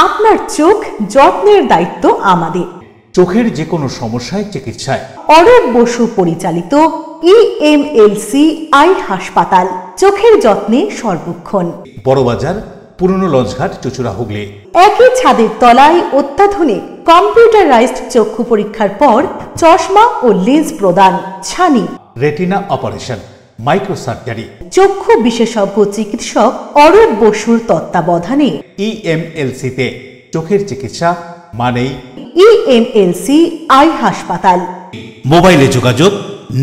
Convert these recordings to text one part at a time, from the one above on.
আপনার চোখ যত্নের দায়িত্ব আমাদের। চোখের যে কোনো সমস্যায় চিকিৎসায় অরূপ বসু পরিচালিত EMLC আই হাসপাতাল, চোখের যত্নে সর্বক্ষণ। বড়বাজার, পুরনো লঞ্চঘাট, চুচুড়া, হুগলি। একই ছাদের তলায় অত্যাধুনিক কম্পিউটারাইজড চক্ষু পরীক্ষার পর চশমা ও লেন্স প্রদান, ছানি, রেটিনা অপারেশন, মাইক্রোসার্জারি। চক্ষু বিশেষজ্ঞ চিকিৎসক অরূপ বসুর তত্ত্বাবধানে EMLC-তে চোখের চিকিৎসা মানেই EMLC আই হাসপাতাল। মোবাইলে যোগাযোগ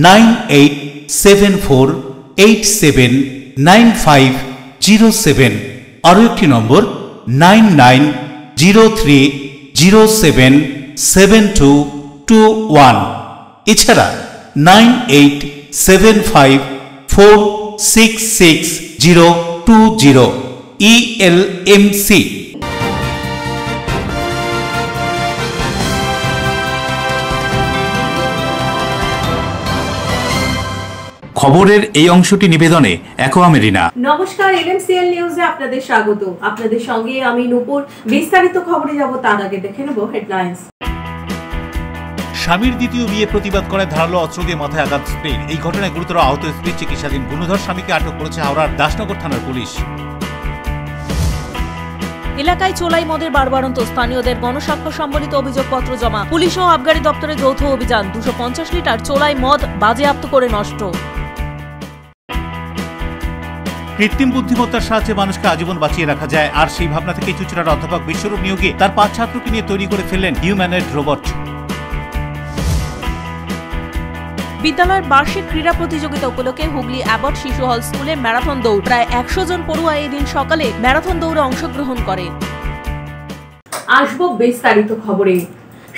9874879507। আরও একটি নম্বর 9903077221। এছাড়া 9875466020। ELMC। খবরের এই অংশটি নিবেদনে অ্যাকোয়া মেরিনা। নমস্কার, LMCL নিউজে আপনাদের স্বাগত। আপনাদের সঙ্গে আমি নূপুর। বিস্তারিত খবরে যাব তার আগে দেখে নেব হেডলাইন্স। স্বামীর দ্বিতীয় বিয়ে প্রতিবাদ করে ধারালো অস্ত্র দিয়ে মাথায় আঘাত স্ত্রীর। এই ঘটনায় গুরুতর আহত স্ত্রীর চিকিৎসাধীন গুণধর স্বামীকে আটক করেছে হাওড়ার দাসনগর থানার পুলিশ। এলাকায় চোলাই মদের বারবারন্ত, স্থানীয়দের গণস্বাক্ষর সম্বলিত অভিযোগপত্র জমা। পুলিশ ও আবগারি দপ্তরের যৌথ অভিযান, 250 লিটার চোলাই মদ বাজেয়াপ্ত করে নষ্ট। কৃত্রিম বুদ্ধিমত্তার সাহায্যে মানুষকে আজীবন বাঁচিয়ে রাখা যায়, আর সেই ভাবনা থেকে চুচুড়ার অধ্যাপক বিশ্বরূপ নিয়োগে তার 5 ছাত্রকে নিয়ে তৈরি করে ফেললেন হিউম্যানয়েড রোবট। বিদ্যালয়ের বার্ষিক ক্রীড়া প্রতিযোগিতা উপলক্ষে হুগলি অ্যাবট শিশু হল স্কুলে ম্যারাথন দৌড়। প্রায় 100 জন পড়ুয়া এই দিন সকালে ম্যারাথন দৌড়ে অংশগ্রহণ করে। আসবো বিস্তারিত খবরে।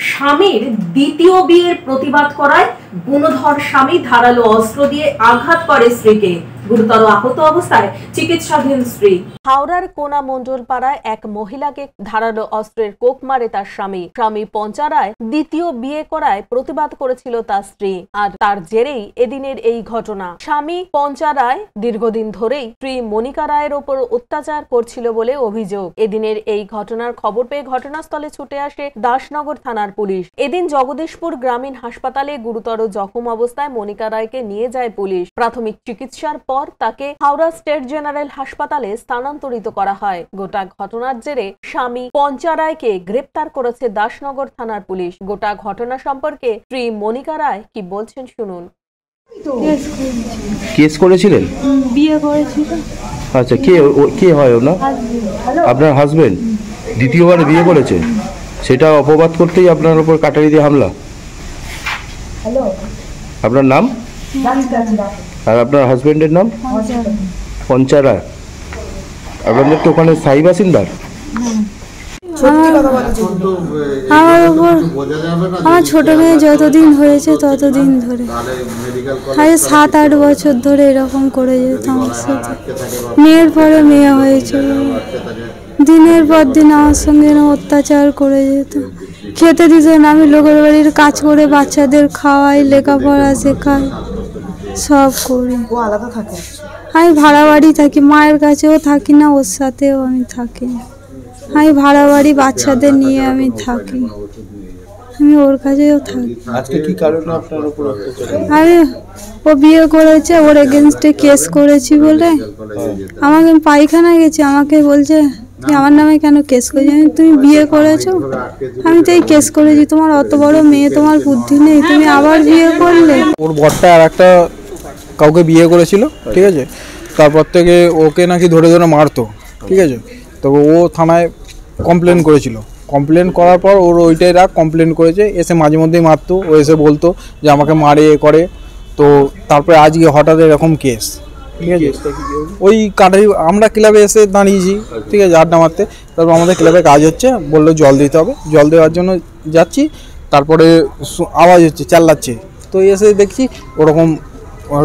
স্বামীর দ্বিতীয় বিয়ের প্রতিবাদ করায় গুণধর স্বামী ধারালো অস্ত্র দিয়ে আঘাত করে স্ত্রীকে। গুরুতর আহত অবস্থায় চিকিৎসাধীন স্ত্রী। হাওড়ার কোনা মন্ডল পাড়ায় এক মহিলাকে ধারালো অস্ত্রের কোপ মারে তার স্বামী। স্বামী পঞ্চারায় দ্বিতীয় বিয়ে করায় প্রতিবাদ করেছিল তার স্ত্রী, আর তার জেরেই এদিনের এই ঘটনা। স্বামী পঞ্চারায় দীর্ঘদিন ধরেই স্ত্রী মনিকা রায়ের ওপর অত্যাচার করছিল বলে অভিযোগ। এদিনের এই ঘটনার খবর পেয়ে ঘটনাস্থলে ছুটে আসে দাসনগর থানার পুলিশ। এদিন জগদীশপুর গ্রামীণ হাসপাতালে গুরুতর জখম অবস্থায় মনিকা রায়কে নিয়ে যায় পুলিশ। প্রাথমিক চিকিৎসার পর তাকে হাওড়া স্টেট জেনারেল হাসপাতালে স্থানান্তরিত করা হয়। গোটা ঘটনার জেরে স্বামী পঞ্চারায়কে গ্রেপ্তার করেছে দাসনগর থানার পুলিশ। গোটা ঘটনা সম্পর্কে স্ত্রী মনিকা রায় কি বলছেন শুনুন। কেস করেছিলেন? বিয়ে করেছিল। আচ্ছা, কে হয় ওনার? আপনার হাজবেন্ড দ্বিতীয়বার বিয়ে করেছে, সেটা অপবাদ করতেই আপনার উপর কাটারি দিয়ে হামলা। আপনার নাম আর আপনার হাজবেন্ডের নাম? পঞ্চারা। আপনাদের তো ওখানে স্থায়ী বাসিন্দার? আমার ছোট মেয়ে যতদিন হয়েছে ততদিন ধরে, 7-8 বছর ধরে এরকম করে যেত আমার সাথে। মেয়ের পরে মেয়ে হয়েছে, দিনের পর দিন আমার সঙ্গে অত্যাচার করে যেত। খেতে দিত না, আমি লোকের বাড়ির কাজ করে বাচ্চাদের খাওয়াই, লেখাপড়া শেখাই, সব করি। আমি ভাড়া বাড়ি থাকি, মায়ের কাছেও থাকি না, ওর সাথেও আমি থাকি। আমি ভাড়া বাড়ি বাচ্চাদের নিয়ে আমি থাকি, আমি ওর কাছেও থাকি। আজকে কি কারণে আপনার উপর অত্যাচার? আরে ও বিয়ে করেছে, ওর এগেনস্টে কেস করেছি বলে আমাকে, পায়খানা গেছি, আমাকে বলছে আমার নামে কেন কেস করেছি। তুমি বিয়ে করেছো? আমি তো এই কেস করেছি, তোমার অত বড় মেয়ে, তোমার বুদ্ধি নেই, তুমি আবার বিয়ে করলে। ওর বরটা আর একটা কাউকে বিয়ে করেছিল, ঠিক আছে, তারপর থেকে ওকে নাকি ধরে ধরে মারতো, ঠিক আছে। তো ও থানায় কমপ্লেন করেছিল, কমপ্লেন করার পর ওর ওইটাই রাগ, কমপ্লেন করেছে, এসে মাঝে মধ্যেই মারতো। ও এসে বলতো যে আমাকে মারে এ করে। তো তারপরে আজকে হঠাৎ এরকম কেস, ঠিক আছে। ওই কাটারি আমরা ক্লাবে এসে দাঁড়িয়েছি, ঠিক আছে, আড্ডা মারতে। তারপর আমাদের ক্লাবে কাজ হচ্ছে, বললো জল দিতে হবে, জল দেওয়ার জন্য যাচ্ছি, তারপরে আওয়াজ হচ্ছে, চাল্লাচ্ছে। তো এসে দেখছি ওরকম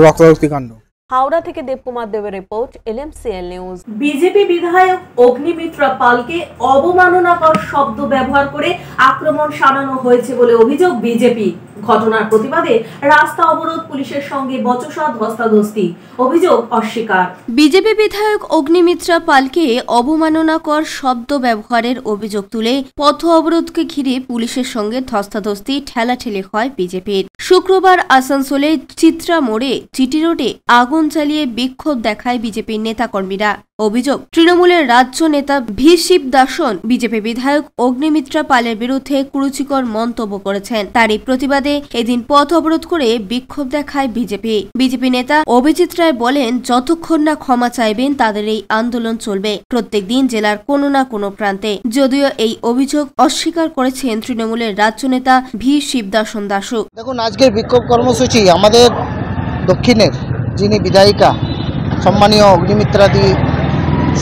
রক্তারক্তি কাণ্ড। হাওড়া থেকে দেবকুমার দেবের রিপোর্ট, LMCL নিউজ। বিজেপি বিধায়ক অগ্নিমিত্রা পালকে অবমাননাকর শব্দ ব্যবহার করে আক্রমণ শানানো হয়েছে বলে অভিযোগ বিজেপি। ঘটনার প্রতিবাদে রাস্তা অবরোধ, পুলিশের সঙ্গে বচসা, ধস্তাধস্তি। অভিযোগ অস্বীকার। বিজেপি বিধায়ক অগ্নিমিত্রা পালকে অবমাননাকর শব্দ ব্যবহারের অভিযোগ তুলে পথ অবরোধকে ঘিরে পুলিশের সঙ্গে ধস্তাধস্তি, ঠেলাঠেলি হয় বিজেপির। শুক্রবার আসানসোলের চিত্রা মোড়ে জিটি রোডে আগুন জ্বালিয়ে বিক্ষোভ দেখায় বিজেপির নেতাকর্মীরা। অভিযোগ, তৃণমূলের রাজ্য নেতা ভি শিবদাসন বিজেপি বিধায়ক অগ্নিমিত্রা পালের বিরুদ্ধে কুরুচিকর মন্তব্য করেছেন। তারই প্রতিবাদে এদিন পথ অবরোধ করে বিক্ষোভ দেখায় বিজেপি নেতা অভিজিৎ রায় বলেন, যতক্ষণ না ক্ষমা চাইবেন তাদের এই আন্দোলন চলবে প্রত্যেক দিন জেলার কোনো না কোনো প্রান্তে। যদিও এই অভিযোগ অস্বীকার করেছেন তৃণমূলের রাজ্য নেতা ভি শিবদাসন দাসু। দেখুন, আজকের বিক্ষোভ কর্মসূচি আমাদের দক্ষিণের যিনি বিধায়িকা সম্মানীয় অগ্নিমিত্রাদি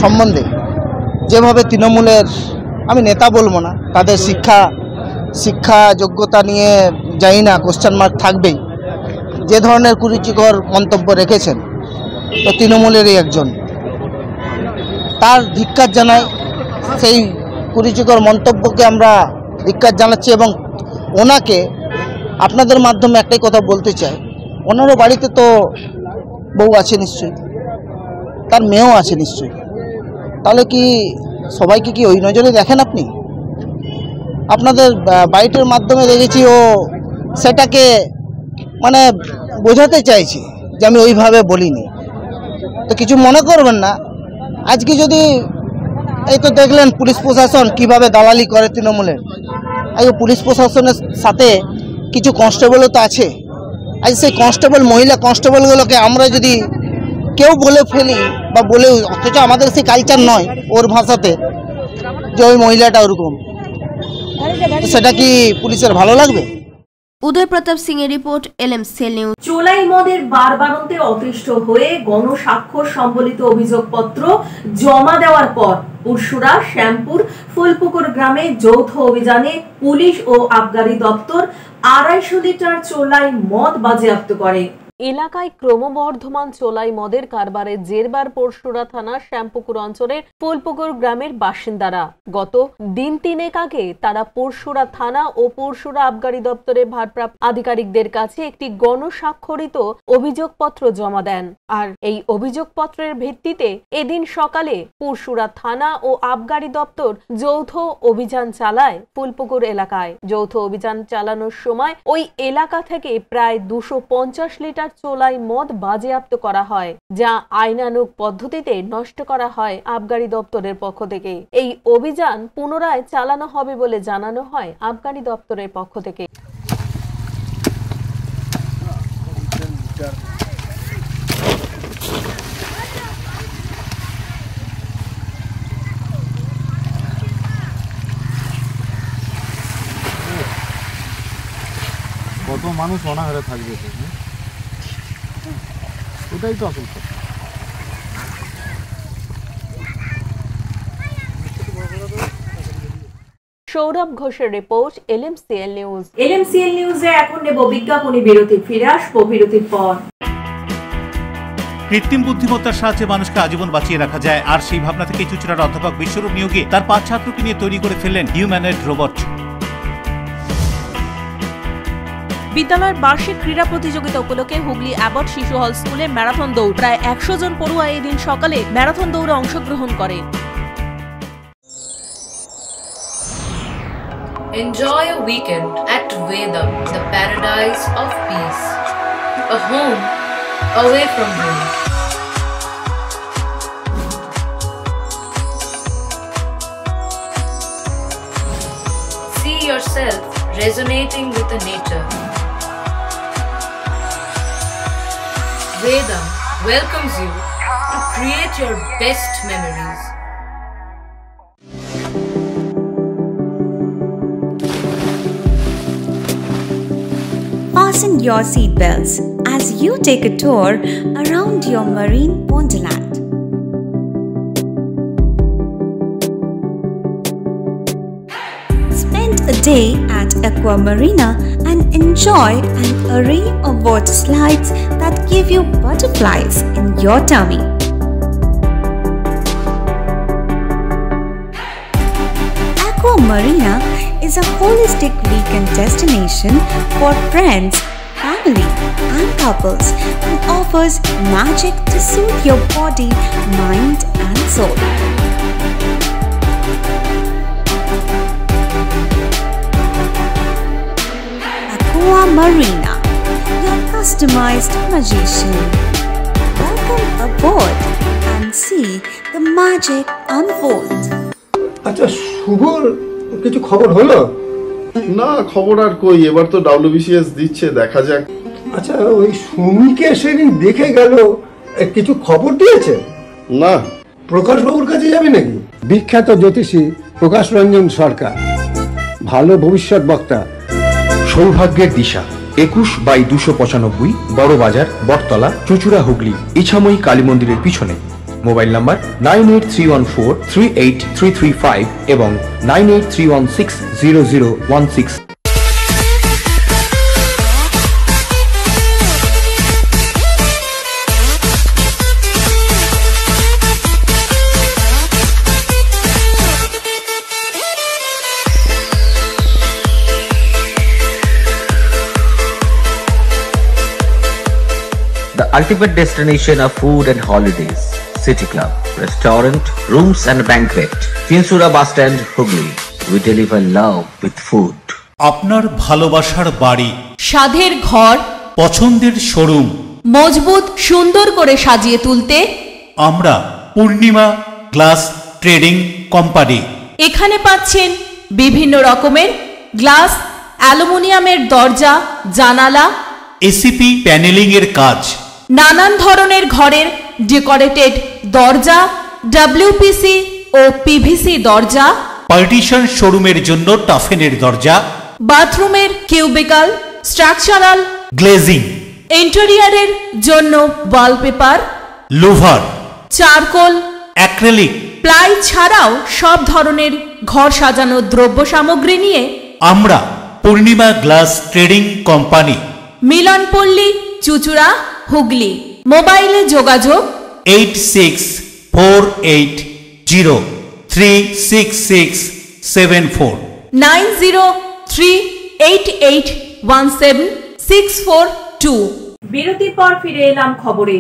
সম্বন্ধে যেভাবে তৃণমূলের, আমি নেতা বলবো না, তাদের শিক্ষা যোগ্যতা নিয়ে যাই না, কোশ্চেন মার্ক থাকবেই, যে ধরনের কুরুচিকর মন্তব্য রেখেছেন, তো তৃণমূলেরই একজন, তার ধিক্কার জানাই। সেই কুরুচিকর মন্তব্যকে আমরা ধিক্কার জানাচ্ছি এবং ওনাকে আপনাদের মাধ্যমে একটাই কথা বলতে চাই, ওনারও বাড়িতে তো বউ আছে নিশ্চয়ই, তার মেয়েও আছে নিশ্চয়ই, তাহলে কি সবাইকে কি ওই নজরে দেখেন আপনি? আপনাদের বাইটের মাধ্যমে দেখেছি ও সেটাকে মানে বোঝাতে চাইছে যে আমি ওইভাবে বলিনি, তো কিছু মনে করবেন না। আজকে যদি এই তো দেখলেন পুলিশ প্রশাসন কিভাবে দালালি করে তৃণমূলের, আজকে পুলিশ প্রশাসনের সাথে কিছু কনস্টেবলও তো আছে। আজ সেই কনস্টেবল, মহিলা কনস্টেবলগুলোকে আমরা যদি কেউ বলে ফেলি বা বলে, অথচ আমাদের সেই কালচার নয় ওর ভাষাতে, যে ওই মহিলাটা ওরকম, সেটা কি পুলিশের ভালো লাগবে? উদয় প্রতাপ সিং এর রিপোর্ট, LMCL নিউজ। চোলাই মদের বারবারন্তে অতিষ্ঠ হয়ে গণস্বাক্ষর সম্বলিত অভিযোগপত্র জমা দেওয়ার পর পুরসুরা, শ্যামপুর, ফুলপুকুর গ্রামে যৌথ অভিযানে পুলিশ ও আবগারি দপ্তর 250 লিটার চোলাই মদ বাজেয়াপ্ত করে। এলাকায় ক্রমবর্ধমান চোলাই মদের কারবারে জেরবার পরশুরা থানা শ্যামপুকুর অঞ্চলের ফুলপুকুর গ্রামের বাসিন্দারা। গত দিন তিনেক আগে তারা পরশুরা থানা ও পরশুরা আবগারি দপ্তরের ভারপ্রাপ্ত আধিকারিকদের কাছে একটি গণস্বাক্ষরিত অভিযোগপত্র জমা দেন। আর এই অভিযোগপত্রের ভিত্তিতে এদিন সকালে পরশুরা থানা ও আবগারি দপ্তর যৌথ অভিযান চালায় ফুলপুকুর এলাকায়। যৌথ অভিযান চালানোর সময় ওই এলাকা থেকে প্রায় 250 লিটার চোলাই মদ বাজেয়াপ্ত করা হয়, যা আইনানুগ পদ্ধতিতে নষ্ট করা হয় আবগারি দপ্তরের পক্ষ থেকে। এই অভিযান পুনরায় চালানো হবে বলে জানানো হয় আবগারি দপ্তরের পক্ষ থেকে। কত মানুষ অনাহারে থাকবে, ওটাই তো আসল কথা। সৌরভ ঘোষের রিপোর্ট, LMCL নিউজ। LMCL নিউজে এখন নেব বিজ্ঞাপনী বিরতি, ফিরে আসবো বিরতির পর। কৃত্রিম বুদ্ধিমত্তার সাহায্যে মানুষকে আজীবন বাঁচিয়ে রাখা যায়, আর সেই ভাবনা থেকে চুচুড়ার অধ্যাপক বিশ্বরূপ নিয়োগে তার 5 ছাত্রকে নিয়ে তৈরি করে ফেললেন হিউম্যানয়েড রোবট। বিদ্যালয়ের বার্ষিক ক্রীড়া প্রতিযোগিতা উপলক্ষে হুগলি অ্যাবট শিশু হল স্কুলে ম্যারাথন দৌড়। প্রায় 100 জন পড়ুয়া এই দিন সকালে ম্যারাথন দৌড়ে অংশগ্রহণ করে। Enjoy a weekend at Vedam, the paradise of peace. A home away from home. See yourself resonating with the nature. Vedam welcomes you to create your best memories. Fasten your seatbelts as you take a tour around your marine wonderland. Spend a day at Aqua Marina and enjoy an array of water slides that give you butterflies in your tummy. Aqua Marina is a holistic weekend destination for friends, family, and couples and offers magic to soothe your body, mind, and soul. Aqua Marina, your customized magician. Welcome aboard and see the magic unfold. আচ্ছা, শুভর কিছু খবর হলো? না, খবর আর কই, এবার তো WBCS দিচ্ছে, দেখা যাক। আচ্ছা, ওই সুমিকে সেদিন দেখে গেল, কিছু খবর দিয়েছে? না। প্রকাশ বাবুর কাছে যাবে নাকি? বিখ্যাত জ্যোতিষী প্রকাশ রঞ্জন সরকার, ভালো ভবিষ্যৎ বক্তা। সৌভাগ্যের দিশা 21/295 বড় বাজার, বটতলা, চুঁচুড়া, হুগলি, ইছাময়ী কালী মন্দিরের পিছনে। মোবাইল নাম্বার 9831438335 এবং 9831600016। The ultimate destination of food and holidays. City Club, restaurant, rooms and banquet. Chinsura Bus Stand, Hugli. We deliver love with food. আপনার ভালোবাসার বাড়ি, স্বাদের ঘর, পছন্দের শোরুম মজবুত সুন্দর করে সাজিয়ে তুলতে আমরা পূর্ণিমা গ্লাস ট্রেডিং কোম্পানি। এখানে পাচ্ছেন বিভিন্ন রকমের গ্লাস, অ্যালুমিনিয়ামের দরজা, জানালা, এসিপি প্যানেলিং এর কাজ, নানান ধরনের ঘরের ডেকোরেটেড দরজা, WPC ও PVC দরজা, পার্টিশন শোরুমের জন্য টাফেনের দরজা, বাথরুমের কিউবিকাল, স্ট্রাকচারাল গ্লেজিং, ইন্টেরিয়রের জন্য wallpaper, louvre, charcoal, acrylic, ply ছাড়াও সব ধরনের ঘর সাজানোর দ্রব্য সামগ্রী নিয়ে আমরা Purnima glass trading company, Milanpally, Chuchura, Hooghly. মোবাইলে যোগাযোগ 8640366674 9038817642। বিরতির পর ফিরে এলাম খবরে।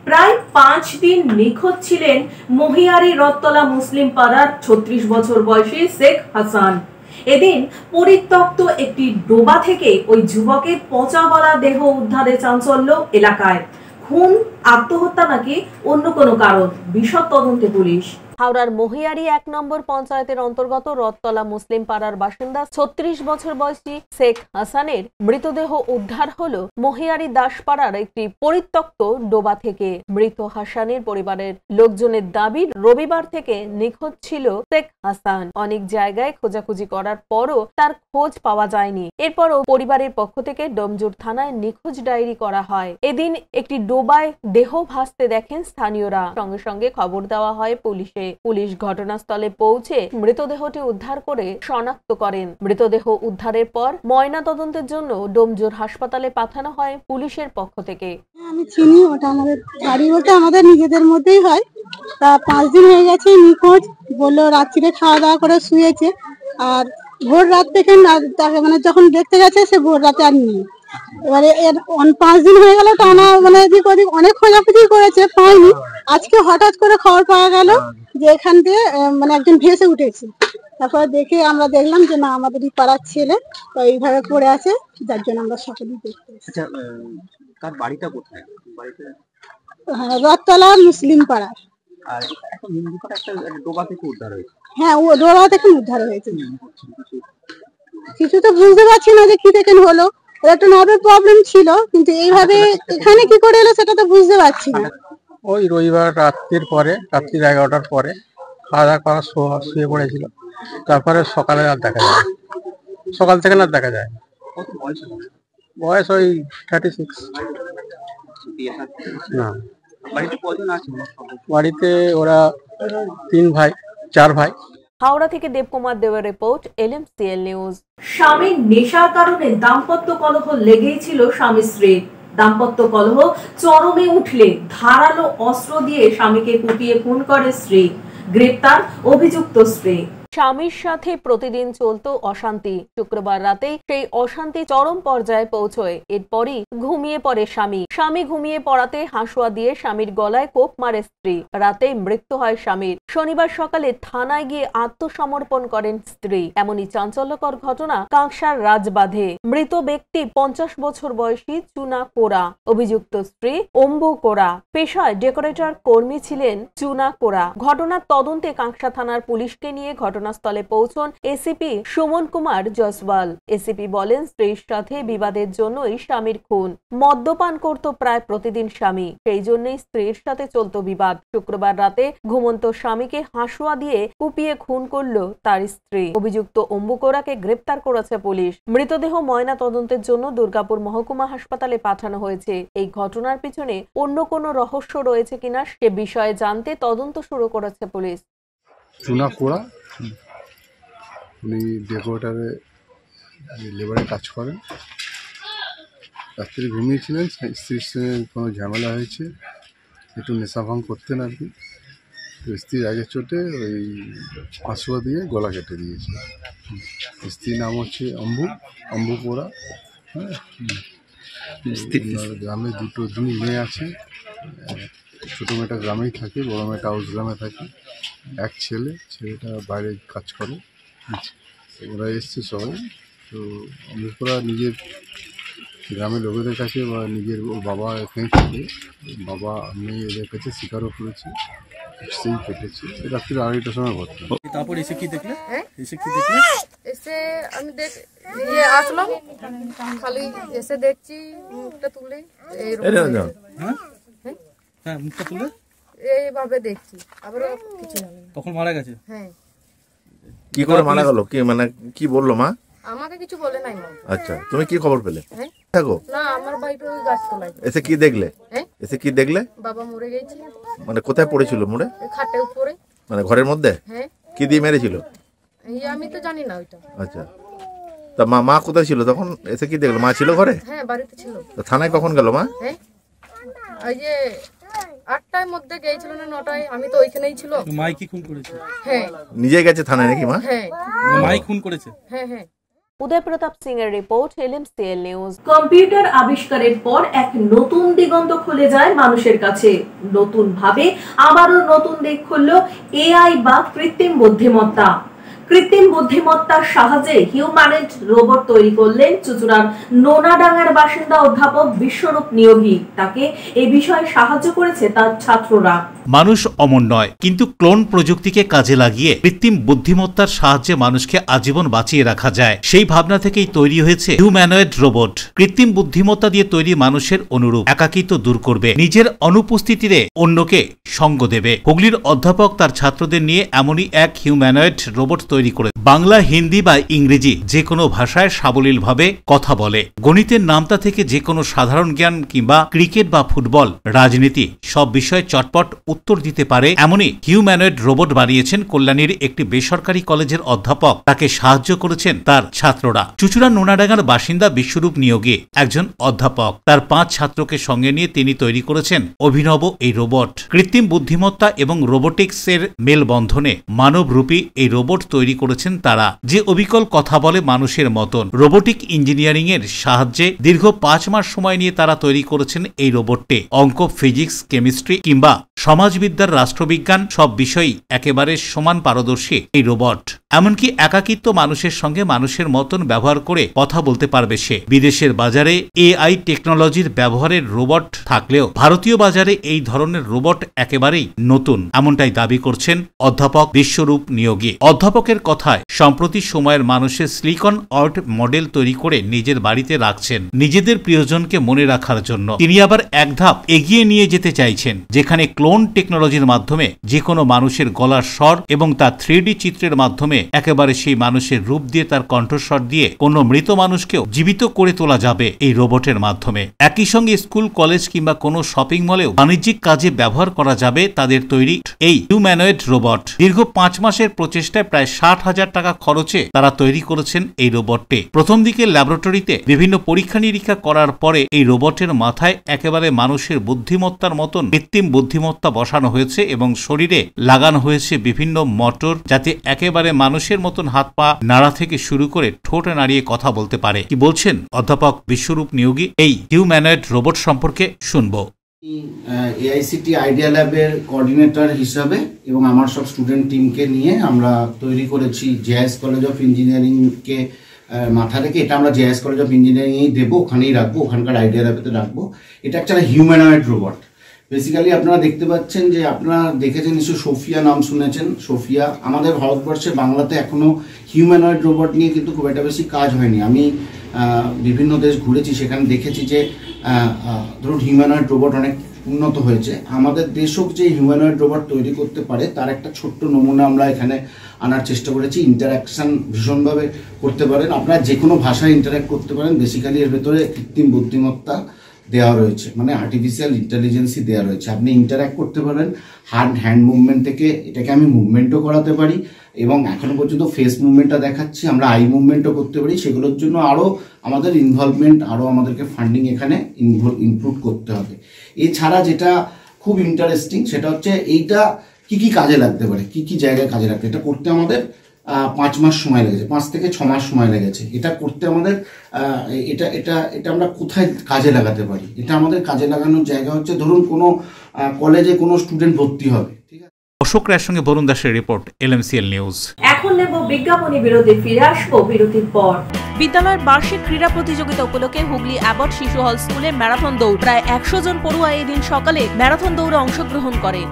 প্রায় 5 দিন নিখোঁজ ছিলেন মহিয়ারি রথতলা মুসলিম পাড়ার 36 বছর বয়সী শেখ হাসান। এদিন পরিত্যক্ত একটি ডোবা থেকে ওই যুবকের পচা গলা দেহ উদ্ধারে চাঞ্চল্য এলাকায়। খুন, আত্মহত্যা নাকি অন্য কোনো কারণ, বিশদ তদন্তে পুলিশ। হাওড়ার মহিয়ারি 1 নম্বর পঞ্চায়েতের অন্তর্গত রথতলা মুসলিম পাড়ার বাসিন্দা 36 বছর বয়সী শেখ হাসানের মৃতদেহ উদ্ধার হলো মহিয়ারি দাসপাড়ার একটি পরিত্যক্ত ডোবা থেকে। মৃত হাসানের পরিবারের লোকজনের দাবি, রবিবার থেকে নিখোঁজ ছিল শেখ হাসান। অনেক জায়গায় খোঁজাখুঁজি করার পরও তার খোঁজ পাওয়া যায়নি। এরপরও পরিবারের পক্ষ থেকে ডোমজুর থানায় নিখোঁজ ডায়েরি করা হয়। এদিন একটি ডোবায় দেহ ভাসতে দেখেন স্থানীয়রা, সঙ্গে সঙ্গে খবর দেওয়া হয় পুলিশে। পুলিশ ঘটনাস্থলে পৌঁছে মৃতদেহটি উদ্ধার করে শনাক্ত করেন। মৃতদেহ উদ্ধারের পর ময়না তদন্তের জন্য ডোমজুর হাসপাতালে পাঠানো হয় পুলিশের পক্ষ থেকে। আমি চিনি, ওটা আমাদের বাড়ি বলতে আমাদের নিজেদের মধ্যেই হয়। তা 5 দিন হয়ে গেছে নিখোঁজ। বললো রাত্রিরে খাওয়া দাওয়া করে শুয়েছে, আর ভোর রাত থেকে মানে যখন দেখতে গেছে সে ভোর রাতে আর নেই। এবারে এর 5 দিন হয়ে গেল টানা মানে এদিক ওদিক অনেক খোঁজাখুঁজি করেছে, পাইনি। আজকে হঠাৎ করে খবর পাওয়া গেল যে এখান দিয়ে মানে একজন ভেসে উঠেছে। তারপর দেখে আমরা দেখলাম যে না, আমাদেরই পাড়ার ছেলে, তো এইভাবে পড়ে আছে, যার জন্য আমরা সকলেই দেখতে এসেছি। তার বাড়িটা কোথায়? হ্যাঁ, রথতলা মুসলিম পাড়া। আর একটা ডোবা থেকে উদ্ধার হয়েছে। হ্যাঁ, ও ডোবা থেকে উদ্ধার হয়েছে। কিছু তো বুঝতে পারছি না যে কি থেকে হলো, একটা নার্ভের প্রবলেম ছিল, কিন্তু এইভাবে এখানে কি করে এলো সেটা তো বুঝতে পারছি না। ওই রবিবার রাত্রির পরে, রাত্রি 11টার পরে খাওয়া দাওয়া করা শুয়ে পড়েছিল। তারপরে সকালে আর দেখা যায়, সকাল থেকে না দেখা যায়। বয়স ওই 36। না, বাড়িতে ওরা 3 ভাই 4 ভাই। হাওড়া থেকে দেবকুমার দেবের রিপোর্ট, LMCL নিউজ। স্বামীর নেশার কারণে দাম্পত্য কলহ লেগেই ছিল স্বামী স্ত্রীর। দাম্পত্য কলহ চরমে উঠলে ধারালো অস্ত্র দিয়ে স্বামীকে কুপিয়ে খুন করে স্ত্রী। গ্রেপ্তার অভিযুক্ত স্ত্রী। স্বামীর সাথে প্রতিদিন চলতো অশান্তি। শুক্রবার রাতে সেই অশান্তি চরম পর্যায়ে পৌঁছয়। এরপরই ঘুমিয়ে পড়ে স্বামী ঘুমিয়ে পড়াতে হাঁসুয়া দিয়ে স্বামীর গলায় কোপ মারে স্ত্রী। রাতেই মৃত্যু হয় স্বামীর। শনিবার সকালে থানায় গিয়ে আত্মসমর্পণ করেন স্ত্রী। এমনই চাঞ্চল্যকর ঘটনা কাঁকসার রাজবাঁধে। মৃত ব্যক্তি 50 বছর বয়সী চুনা কোরা। অভিযুক্ত স্ত্রী অম্বু কোরা। পেশায় ডেকোরেটর কর্মী ছিলেন চুনা কোরা। ঘটনার তদন্তে কাঁকসা থানার পুলিশকে নিয়ে ঘটনাস্থলে পৌঁছন এসিপি সুমন কুমার জসওয়াল। এসিপি বলেন, স্ত্রীর সাথে বিবাদের জন্যই স্বামীর খুন। মদ্যপান করত প্রায় প্রতিদিন স্বামী, সেই জন্যই স্ত্রীর সাথে চলত বিবাদ। শুক্রবার রাতে ঘুমন্ত স্বামীকে হাঁসুয়া দিয়ে কুপিয়ে খুন করল তার স্ত্রী। অভিযুক্ত অম্বু কোরাকে গ্রেপ্তার করেছে পুলিশ। মৃতদেহ ময়না তদন্তের জন্য দুর্গাপুর মহকুমা হাসপাতালে পাঠানো হয়েছে। এই ঘটনার পিছনে অন্য কোনো রহস্য রয়েছে কিনা সে বিষয়ে জানতে তদন্ত শুরু করেছে পুলিশ। চুনা কোরা, উনি ডেকোরেটারে লেবারে কাজ করেন। রাত্রে ঘুমিয়েছিলেন, স্ত্রীর সঙ্গে কোনো ঝামেলা হয়েছে, একটু নেশা ভাঙ করতেন আর কি। তো স্ত্রীর আগে চোটে ওই হাঁসুয়া দিয়ে গলা কেটে দিয়েছে। স্ত্রীর নাম হচ্ছে অম্বু কোরা। হ্যাঁ, গ্রামে দুই মেয়ে আছে। ছোটো মেয়েটা গ্রামেই থাকে, বড়ো মেয়েটা হাউস গ্রামে থাকে। এক ছেলেটা বাইরে কাজ করে। ওরা এসছে সবাই। তো অম্বু কোরা নিজের গ্রামের লোকেদের কাছে বা নিজের বাবা এখানে থাকে, বাবা মেয়ে এদের কাছে স্বীকারও করেছে, সেই কেটেছে। রাত্রি 2:30টার সময় ঘটনা। তারপর এসে কি দেখলে? এসে আমি আসলাম, খালি এসে দেখছি মুখটা তুলে মুখটা তুলে এইভাবে দেখছি, আবার কিছু জানি না। তখন মারা গেছে? হ্যাঁ। কি করে মারা গেল? কি মানে কি বললো মা? আমাকে কিছু বলে নাই মা। আচ্ছা, তুমি কি খবর পেলে? থাকো না, আমার ভাইটা ওই গাছতলায়। এসে কি দেখলে? বাবা মরে গেছে। মানে কোথায় পড়েছিল? মরে খাটের উপরে। মানে ঘরের মধ্যে? হ্যাঁ। কি দিয়ে মেরেছিল? আমি তো জানি না ওইটা। আচ্ছা, তা মা কোথায় ছিল তখন? এসে কি দেখলো? মা ছিল ঘরে? হ্যাঁ, বাড়িতে ছিল। তো থানায় কখন গেল মা? হ্যাঁ, ওই যে 8টার মধ্যে গিয়েছিল না 9টায়, আমি তো ওইখানেই ছিল। মাই কি খুন করেছে? হ্যাঁ। নিজে গেছে থানায় নাকি মা? হ্যাঁ। মাই খুন করেছে? হ্যাঁ হ্যাঁ। উদয় প্রতাপ সিং এর রিপোর্ট, LMCL নিউজ। কম্পিউটার আবিষ্কারের পর এক নতুন দিগন্ত খুলে যায় মানুষের কাছে। নতুন ভাবে আবারও নতুন দিক খুলল AI বা কৃত্রিম বুদ্ধিমত্তা। কৃত্রিম বুদ্ধিমত্তার সাহায্যে হিউম্যানয়েড রোবট তৈরি করলেন চুচুড়ার নোনাডাঙ্গার বাসিন্দা অধ্যাপক বিশ্বরূপ নিয়োগী। তাকে এই বিষয়ে সাহায্য করেছে তার ছাত্ররা। মানুষ অমর নয়, কিন্তু ক্লোন প্রযুক্তিকে কাজে লাগিয়ে কৃত্রিম বুদ্ধিমত্তার সাহায্যে মানুষকে আজীবন বাঁচিয়ে রাখা যায়, সেই ভাবনা থেকেই তৈরি হয়েছে হিউম্যানয়েড রোবট। কৃত্রিম বুদ্ধিমত্তা দিয়ে তৈরি মানুষের অনুরূপ একাকিত্ব দূর করবে, নিজের অনুপস্থিতিতে অন্যকে সঙ্গ দেবে। হুগলির অধ্যাপক তার ছাত্রদের নিয়ে এমনই এক হিউম্যানয়েড রোবট তৈরি করে বাংলা, হিন্দি বা ইংরেজি যে কোনো ভাষায় সাবলীলভাবে কথা বলে। গণিতের নামতা থেকে যে কোনো সাধারণ জ্ঞান কিংবা ক্রিকেট বা ফুটবল, রাজনীতি সব বিষয়ে চটপট উত্তর দিতে পারে এমনই হিউম্যানয়েড রোবট বানিয়েছেন কল্যাণীর একটি বেসরকারি কলেজের অধ্যাপক। তাকে সাহায্য করেছেন তার ছাত্ররা। চুচুড়া নোনাডাঙ্গার বাসিন্দা বিশ্বরূপ নিয়োগী একজন অধ্যাপক। তার 5 ছাত্রকে সঙ্গে নিয়ে তিনি তৈরি করেছেন অভিনব এই রোবট। কৃত্রিম বুদ্ধিমত্তা এবং রোবোটিক্সের মেলবন্ধনে মানবরূপী এই রোবট তৈরি করেছেন তারা, যে অবিকল কথা বলে মানুষের মতন। রোবোটিক ইঞ্জিনিয়ারিং এর সাহায্যে দীর্ঘ 5 মাস সময় নিয়ে তারা তৈরি করেছেন এই রোবটটি। অঙ্ক, ফিজিক্স, কেমিস্ট্রি কিংবা সমাজবিদ্যার, রাষ্ট্রবিজ্ঞান সব বিষয়ই একেবারে সমান পারদর্শী এই রোবট। এমনকি একাকিত্ব মানুষের সঙ্গে মানুষের মতন ব্যবহার করে কথা বলতে পারবে সে। বিদেশের বাজারে AI টেকনোলজির ব্যবহারের রোবট থাকলেও ভারতীয় বাজারে এই ধরনের রোবট একেবারেই নতুন, এমনটাই দাবি করছেন অধ্যাপক বিশ্বরূপ নিয়োগী। অধ্যাপকের কথায় সম্প্রতি সময়ের মানুষের সিলিকন আর্ট মডেল তৈরি করে নিজের বাড়িতে রাখছেন নিজেদের প্রিয়জনকে মনে রাখার জন্য। তিনি আবার এক ধাপ এগিয়ে নিয়ে যেতে চাইছেন, যেখানে ক্লোন টেকনোলজির মাধ্যমে যে কোনো মানুষের গলার স্বর এবং তার 3D চিত্রের মাধ্যমে একেবারে সেই মানুষের রূপ দিয়ে তার কণ্ঠস্বর দিয়ে কোনো মৃত মানুষকেও জীবিত করে তোলা যাবে এই রোবটের মাধ্যমে। একই সঙ্গে স্কুল, কলেজ কিংবা কোনো শপিং মলেও বাণিজ্যিক কাজে ব্যবহার করা যাবে তাদের তৈরি এই হিউম্যানয়েড রোবট। দীর্ঘ 5 মাসের প্রচেষ্টায় প্রায় 60,000 টাকা খরচে তারা তৈরি করেছেন এই রোবটটি। প্রথম দিকে ল্যাবরেটরিতে বিভিন্ন পরীক্ষা নিরীক্ষা করার পরে এই রোবটের মাথায় একেবারে মানুষের বুদ্ধিমত্তার মতন কৃত্রিম বুদ্ধিমত্তা বসানো হয়েছে এবং শরীরে লাগানো হয়েছে বিভিন্ন মোটর, যাতে একেবারে মানুষের মতন হাত পা নাড়া থেকে শুরু করে ঠোঁট নাড়িয়ে কথা বলতে পারে। কি বলছেন অধ্যাপক বিশ্বরূপ নিয়োগী এই হিউম্যানয়েড রোবট সম্পর্কে শুনবো। এআইসিটি আইডিয়া ল্যাবের কোঅর্ডিনেটর হিসাবে এবং আমার সব স্টুডেন্ট টিমকে নিয়ে আমরা তৈরি করেছি জেএস কলেজ অফ ইঞ্জিনিয়ারিংকে মাথা রেখে। এটা আমরা জেএস কলেজ অফ ইঞ্জিনিয়ারিংয়েই দেবো, ওখানেই রাখবো, ওখানকার আইডিয়া ল্যাবেতে রাখবো। এটা একটা হিউম্যানয়েড রোবট। বেসিক্যালি আপনারা দেখতে পাচ্ছেন যে আপনারা দেখেছেন নিশ্চয়ই সোফিয়া নাম শুনেছেন। সোফিয়া আমাদের ভারতবর্ষে বাংলাতে এখনও হিউম্যানয়েড রোবট নিয়ে কিন্তু খুব একটা বেশি কাজ হয়নি। আমি বিভিন্ন দেশ ঘুরেছি, সেখানে দেখেছি যে ধরুন হিউম্যানয়েড রোবট অনেক উন্নত হয়েছে। আমাদের দেশও যে হিউম্যানয়েড রোবট তৈরি করতে পারে তার একটা ছোট্ট নমুনা আমরা এখানে আনার চেষ্টা করেছি। ইন্টারাকশান ভীষণভাবে করতে পারেন, আপনারা যে কোনো ভাষায় ইন্টারাক্ট করতে পারেন। বেসিক্যালি এর ভেতরে কৃত্রিম বুদ্ধিমত্তা দেওয়া রয়েছে, মানে আর্টিফিশিয়াল ইন্টেলিজেন্সই দেওয়া রয়েছে। আপনি ইন্টারাক্ট করতে পারেন হ্যান্ড মুভমেন্ট থেকে, এটাকে আমি মুভমেন্টও করাতে পারি এবং এখনও পর্যন্ত ফেস মুভমেন্টটা দেখাচ্ছি, আমরা আই মুভমেন্টও করতে পারি। সেগুলোর জন্য আরও আমাদের ইনভলভমেন্ট, আরও আমাদেরকে ফান্ডিং এখানে ইনক্লুড করতে হবে। এছাড়া যেটা খুব ইন্টারেস্টিং সেটা হচ্ছে এইটা কি কি কাজে লাগতে পারে, কি কি জায়গায় কাজে লাগতে। এটা করতে আমাদের 5 মাস সময় লেগেছে, 5 থেকে 6 মাস সময় লেগেছে এটা করতে আমাদের। এটা এটা এটা আমরা কোথায় কাজে লাগাতে পারি? এটা আমাদের কাজে লাগানোর জায়গা হচ্ছে ধরুন কোনো কলেজে কোনো স্টুডেন্ট ভর্তি হবে, ঠিক আছে। অশোক রায়ের সঙ্গে বরুণ দাসের রিপোর্ট, LMCL নিউজ। এখন নেব বিজ্ঞাপনী বিরতি, ফিরে আসবো বিরতির পর। বিদ্যালয়ের বার্ষিক ক্রীড়া প্রতিযোগিতা উপলক্ষে হুগলি অ্যাবট শিশু হল স্কুলে ম্যারাথন দৌড়। প্রায় 100 জন পড়ুয়া এই দিন সকালে ম্যারাথন দৌড়ে অংশগ্রহণ করে।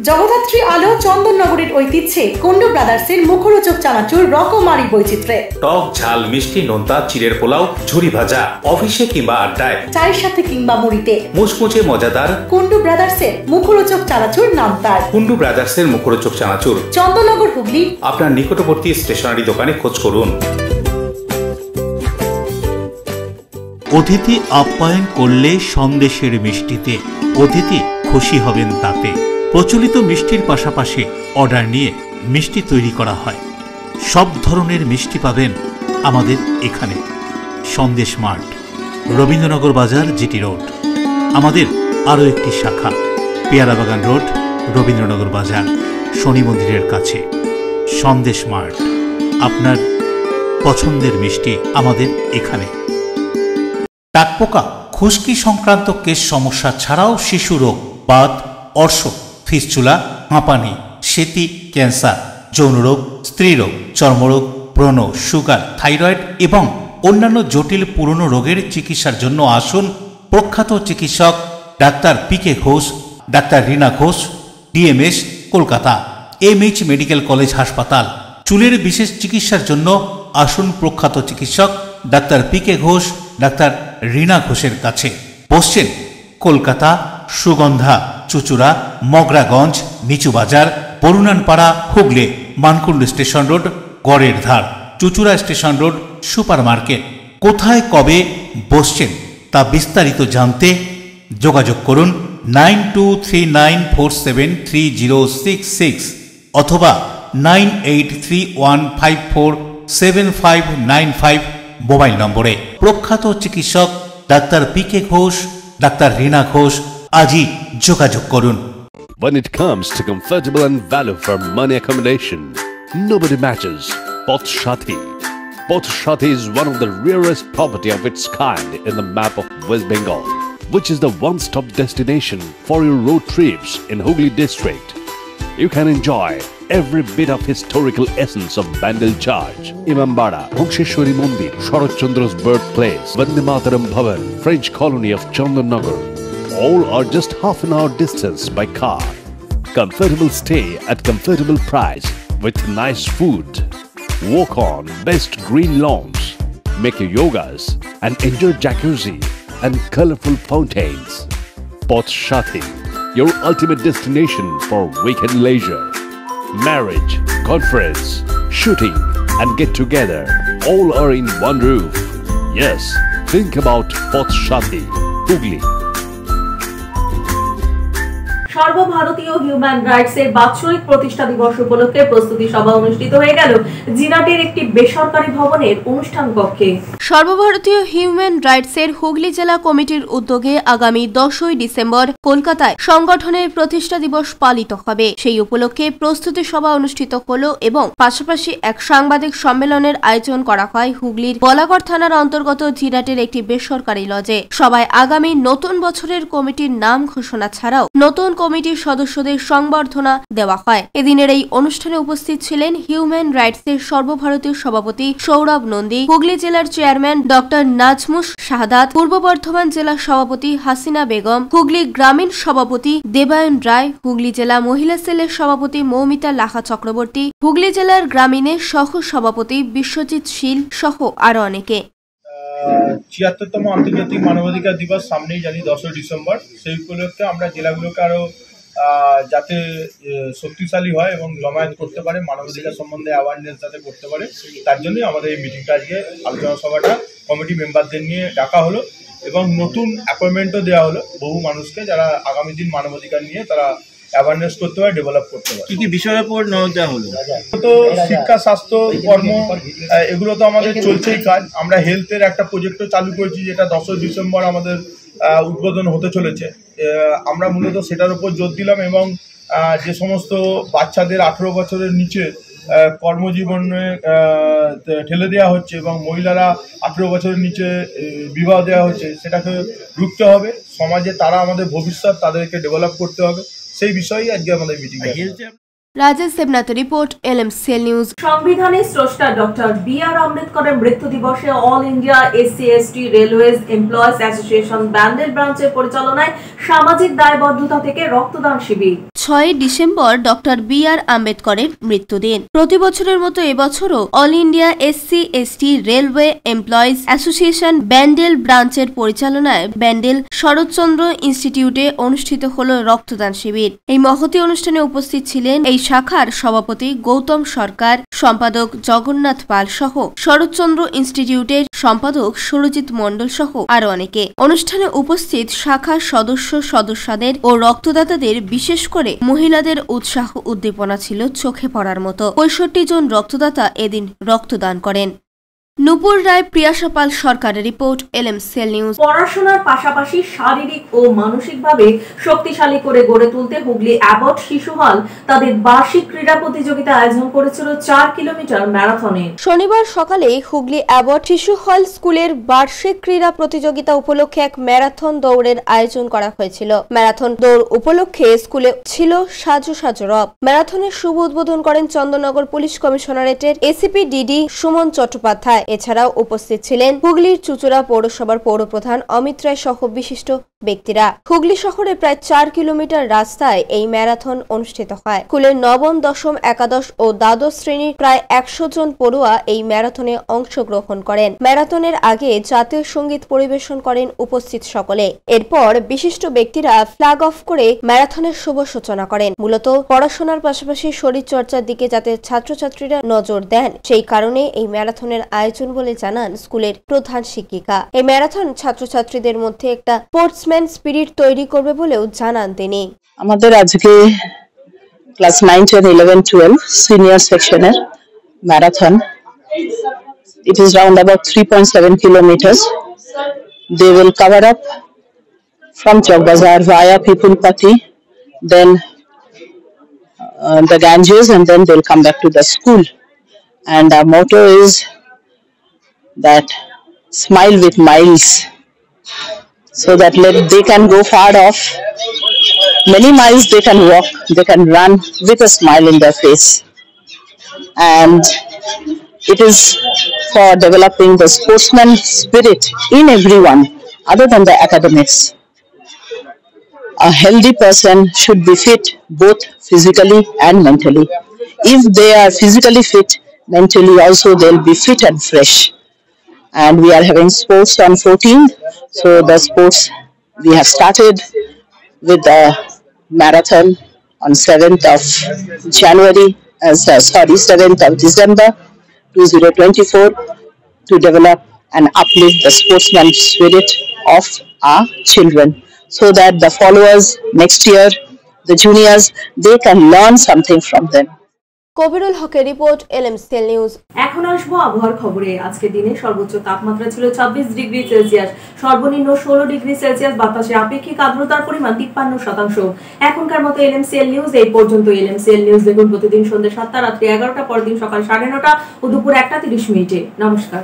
জগদ্ধাত্রী আলো চন্দননগরের ঐতিহ্যে কুন্ডু ব্রাদার্সের মুখরোচক চানাচুর রকমারি বৈচিত্র্যে। টক ঝাল মিষ্টি নোনতা চিড়ের পোলাও ঝুরি ভাজা, অফিসে কিংবা আড্ডায়, চায়ের সাথে কিংবা মুড়িতে মুচমুচে মজাদার কুন্ডু ব্রাদার্সের মুখরোচক চানাচুর নাম তার। কুন্ডু ব্রাদার্সের মুখরোচক চানাচুর, চন্দননগর, হুগলি। আপনার নিকটবর্তী স্টেশনারি দোকানে খোঁজ করুন। অতিথি আপ্যায়ন করলে সন্দেশের মিষ্টিতে অতিথি খুশি হবেন তাতে। প্রচলিত মিষ্টির পাশাপাশি অর্ডার নিয়ে মিষ্টি তৈরি করা হয়। সব ধরনের মিষ্টি পাবেন আমাদের এখানে। সন্দেশ মার্ট, রবীন্দ্রনগর বাজার, জিটি রোড। আমাদের আরও একটি শাখা পেয়ারাবাগান রোড, রবীন্দ্রনগর বাজার, শনি মন্দিরের কাছে। সন্দেশ মার্ট, আপনার পছন্দের মিষ্টি আমাদের এখানে। টাকপোকা, খুশকি সংক্রান্ত কেশ সমস্যা ছাড়াও শিশু রোগ, বাত, অর্শ, ফিস্চুলা, হাঁপানি, সেতি, ক্যান্সার, যৌনরোগ, স্ত্রীরোগ, চর্মরোগ, ব্রণ, সুগার, থাইরয়েড এবং অন্যান্য জটিল পুরনো রোগের চিকিৎসার জন্য আসুন প্রখ্যাত চিকিৎসক doctor PK Ghosh, doctor Rina Ghosh, DMS, Kolkata, MH medical college হাসপাতাল। চুলের বিশেষ চিকিৎসার জন্য আসুন প্রখ্যাত চিকিৎসক ডাক্তার পিকে ঘোষ, ডাক্তার রীনা ঘোষের কাছে। বসছেন কলকাতা, সুগন্ধা, চুচুড়া, মগরাগঞ্জ, নিচু বাজার, বরুণানপাড়া, হুগলি, মানকুণ্ড স্টেশন রোড, গড়ের ধার, Chuchura station road, super market. কোথায় কবে বসছেন তা বিস্তারিত জানতে যোগাযোগ করুন 9239473066 অথবা 9831547595 মোবাইল নম্বরে। প্রখ্যাত চিকিৎসক ডাক্তার পিকে ঘোষ, ডাক্তার রীনা ঘোষ, আজই যোগাযোগ করুন। When it comes to comfortable and value for money accommodation, nobody matches Pothshati. Pothshati is one of the rarest property of its kind in the map of West Bengal, which is the one-stop destination for your road trips in Hooghly district. You can enjoy every bit of historical essence of Bandel Charge, Imambara, Bhongsheshwari Mandir, Sharat Chandra's birthplace, Vande Mataram Bhavan, French colony of Chandanagar. All are just half an hour distance by car. Comfortable stay at comfortable price with nice food. Walk on best green lawns, make your yogas and enjoy jacuzzi and colorful fountains. Pothshati, your ultimate destination for weekend leisure. Marriage, conference, shooting and get together all are in one roof. Yes, think about Pothshati, Hooghly. সর্বভারতীয় human rights এর বাৎসরিক প্রতিষ্ঠা দিবস উপলক্ষে প্রস্তুতি সভা অনুষ্ঠিত হয়ে গেল জিনাটের একটি বেসরকারি ভবনের অনুষ্ঠান কক্ষে। সর্বভারতীয় হিউম্যান রাইটস এর হুগলি জেলা কমিটির উদ্যোগে আগামী 10ই ডিসেম্বর কলকাতায় সংগঠনের প্রতিষ্ঠা দিবস পালিত হবে। সেই উপলক্ষে প্রস্তুতি সভা অনুষ্ঠিত হল এবং পাশাপাশি এক সাংবাদিক সম্মেলনের আয়োজন করা হয় হুগলির বলাগড় থানার অন্তর্গত জিরাটের একটি বেসরকারি লজে। সবাই আগামী নতুন বছরের কমিটির নাম ঘোষণা ছাড়াও নতুন কমিটির সদস্যদের সংবর্ধনা দেওয়া হয়। এদিনের এই অনুষ্ঠানে উপস্থিত ছিলেন হিউম্যান রাইটস এর সর্বভারতীয় সভাপতি সৌরভ নন্দী, হুগলি জেলার চেয়ারম্যান ডক্টর নাজমুস শাহাদাত, পূর্ব বর্ধমান জেলা সভাপতি হাসিনা বেগম, হুগলি গ্রামীণ সভাপতি দেবায়ন রায়, হুগলি জেলা মহিলা সেলের সভাপতি মৌমিতা লাহা চক্রবর্তী, হুগলি জেলার গ্রামীণের সহ সভাপতি বিশ্বজিৎ শীল সহ আরো অনেকে। ৭৬তম আন্তর্জাতিক মানবাধিকার দিবস সামনেই জানি 10ই ডিসেম্বর। সেই উপলক্ষে আমরা জেলাগুলোকে আরও যাতে শক্তিশালী হয় এবং জমায়েত করতে পারে, মানবাধিকার সম্বন্ধে অ্যাওয়ারনেস যাতে করতে পারে, তার জন্যই আমাদের এই মিটিংটা আজকে আলোচনা সভাটা কমিটি মেম্বারদের নিয়ে ডাকা হলো এবং নতুন অ্যাপয়েন্টমেন্টও দেওয়া হলো বহু মানুষকে যারা আগামী দিন মানবাধিকার নিয়ে তারা অ্যাওয়ারনেস করতে পারে, ডেভেলপ করতে পারে। কি কি বিষয়ের উপর নজর দেওয়া হলো? তো শিক্ষা, স্বাস্থ্য, কর্ম, এগুলো তো আমাদের চলছেই কাজ। আমরা হেলথের একটা প্রজেক্টও চালু করেছি যেটা 10ই ডিসেম্বর আমাদের উদ্বোধন হতে চলেছে। আমরা মূলত সেটার উপর জোর দিলাম এবং যে সমস্ত বাচ্চাদের 18 বছরের নিচে কর্মজীবনে ঠেলে দেওয়া হচ্ছে এবং মহিলারা 18 বছরের নিচে বিবাহ দেওয়া হচ্ছে, সেটাকে রুখতে হবে। সমাজে তারা আমাদের ভবিষ্যৎ, তাদেরকে ডেভেলপ করতে হবে, সেই বিষয়েই আজকে আমাদের meeting. Rajesh Debnath report, LMCL news. সংবিধানের স্রষ্টা ডক্টর B.R. আম্বেদকরের মৃত্যু দিবসে all India SC/ST railways employees association Bandel ব্রাঞ্চের পরিচালনায় সামাজিক দায়বদ্ধতা থেকে রক্তদান শিবির। 6ই ডিসেম্বর ডক্টর B.R. আম্বেদকরের মৃত্যুদিন। প্রতি বছরের মতো এবছরও all India SC/ST railway employees association Bandel ব্রাঞ্চের পরিচালনায় ব্যান্ডেল শরৎচন্দ্র ইনস্টিটিউটে অনুষ্ঠিত হল রক্তদান শিবির। এই মহতী অনুষ্ঠানে উপস্থিত ছিলেন এই শাখার সভাপতি গৌতম সরকার, সম্পাদক জগন্নাথ পাল সহ শরৎচন্দ্র ইনস্টিটিউটের সম্পাদক সুরজিৎ মণ্ডল সহ আরো অনেকে। অনুষ্ঠানে উপস্থিত শাখার সদস্যদের ও রক্তদাতাদের, বিশেষ করে মহিলাদের উৎসাহ উদ্দীপনা ছিল চোখে পড়ার মতো। 65 জন রক্তদাতা এদিন রক্তদান করেন। নুপুর রায়, প্রিয়াশা পাল সরকারের রিপোর্ট, LMCL নিউজ। পড়াশোনার পাশাপাশি শারীরিক ও মানসিকভাবে শক্তিশালী করে গড়ে তুলতে হুগলি অ্যাবট শিশু হল তাদের বার্ষিক ক্রীড়া প্রতিযোগিতা আয়োজন করেছিল 4 কিলোমিটার ম্যারাথনে। শনিবার সকালে হুগলি অ্যাবট শিশু হল স্কুলের বার্ষিক ক্রীড়া প্রতিযোগিতা উপলক্ষে এক ম্যারাথন দৌড়ের আয়োজন করা হয়েছিল। ম্যারাথন দৌড় উপলক্ষে স্কুলে ছিল সাজো সাজো রব। ম্যারাথনের শুভ উদ্বোধন করেন চন্দননগর পুলিশ কমিশনারেটের ACP DD সুমন চট্টোপাধ্যায়। এছাড়াও উপস্থিত ছিলেন হুগলির চুচুড়া পৌরসভার পৌরপ্রধান অমিত রায় সহ বিশিষ্ট ব্যক্তিরা। হুগলি শহরে প্রায় 4 কিলোমিটার রাস্তায় এই ম্যারাথন অনুষ্ঠিত হয়। স্কুলের নবম, দশম, একাদশ ও দ্বাদশ শ্রেণীর প্রায় 100 জন পড়ুয়া এই ম্যারাথনে অংশগ্রহণ করেন। ম্যারাথনের আগে জাতীয় সঙ্গীত পরিবেশন করেন উপস্থিত সকলে। এরপর বিশিষ্ট ব্যক্তিরা ফ্ল্যাগ অফ করে ম্যারাথনের শুভ সূচনা করেন। মূলত পড়াশোনার পাশাপাশি শরীরচর্চার দিকে যাতে ছাত্রছাত্রীরা নজর দেন, সেই কারণে এই ম্যারাথনের আয়োজন বলে জানান স্কুলের প্রধান শিক্ষিকা। এই ম্যারাথন ছাত্রছাত্রীদের মধ্যে একটা স্পোর্টসম্যান স্পিরিট তৈরি করবে বলেও জানান তিনি। আমাদের আজকে ক্লাস 9, 10, 11, 12 সিনিয়র সেকশনের marathon. It is round about 3.7 kilometers. They will cover up from Chowk Bazaar via Pipulpati, then the Ganges, and then they'll come back to the school. And our motto is that smile with miles, so that they can go far off. Many miles they can walk, they can run with a smile in their face. And it is for developing the sportsman spirit in everyone other than the academics. A healthy person should be fit both physically and mentally. If they are physically fit, mentally also they'll be fit and fresh. And we are having sports on 14th. So the sports, we have started with the marathon on 7th of January, 7th of December 2024, to develop and uplift the sportsman spirit of our children, so that the followers next year, the juniors, they can learn something from them. Kabirul হকের report এলএমসিএল news. এখন আসবো আবহাওয়ার খবরে। আজকে দিনে সর্বোচ্চ তাপমাত্রা ছিল 26 ডিগ্রি সেলসিয়াস, সর্বনিম্ন 16 ডিগ্রি সেলসিয়াস। বাতাসে আপেক্ষিক আর্দ্রতার পরিমাণ 53%। এখনকার মতো এলএমসিএল নিউজ এই পর্যন্ত। এলএমসিএল নিউজ দেখুন প্রতিদিন সন্ধ্যা 7টা, রাত্রি 11টা, পরদিন সকাল 9:30 ও দুপুর 1:30 নমস্কার।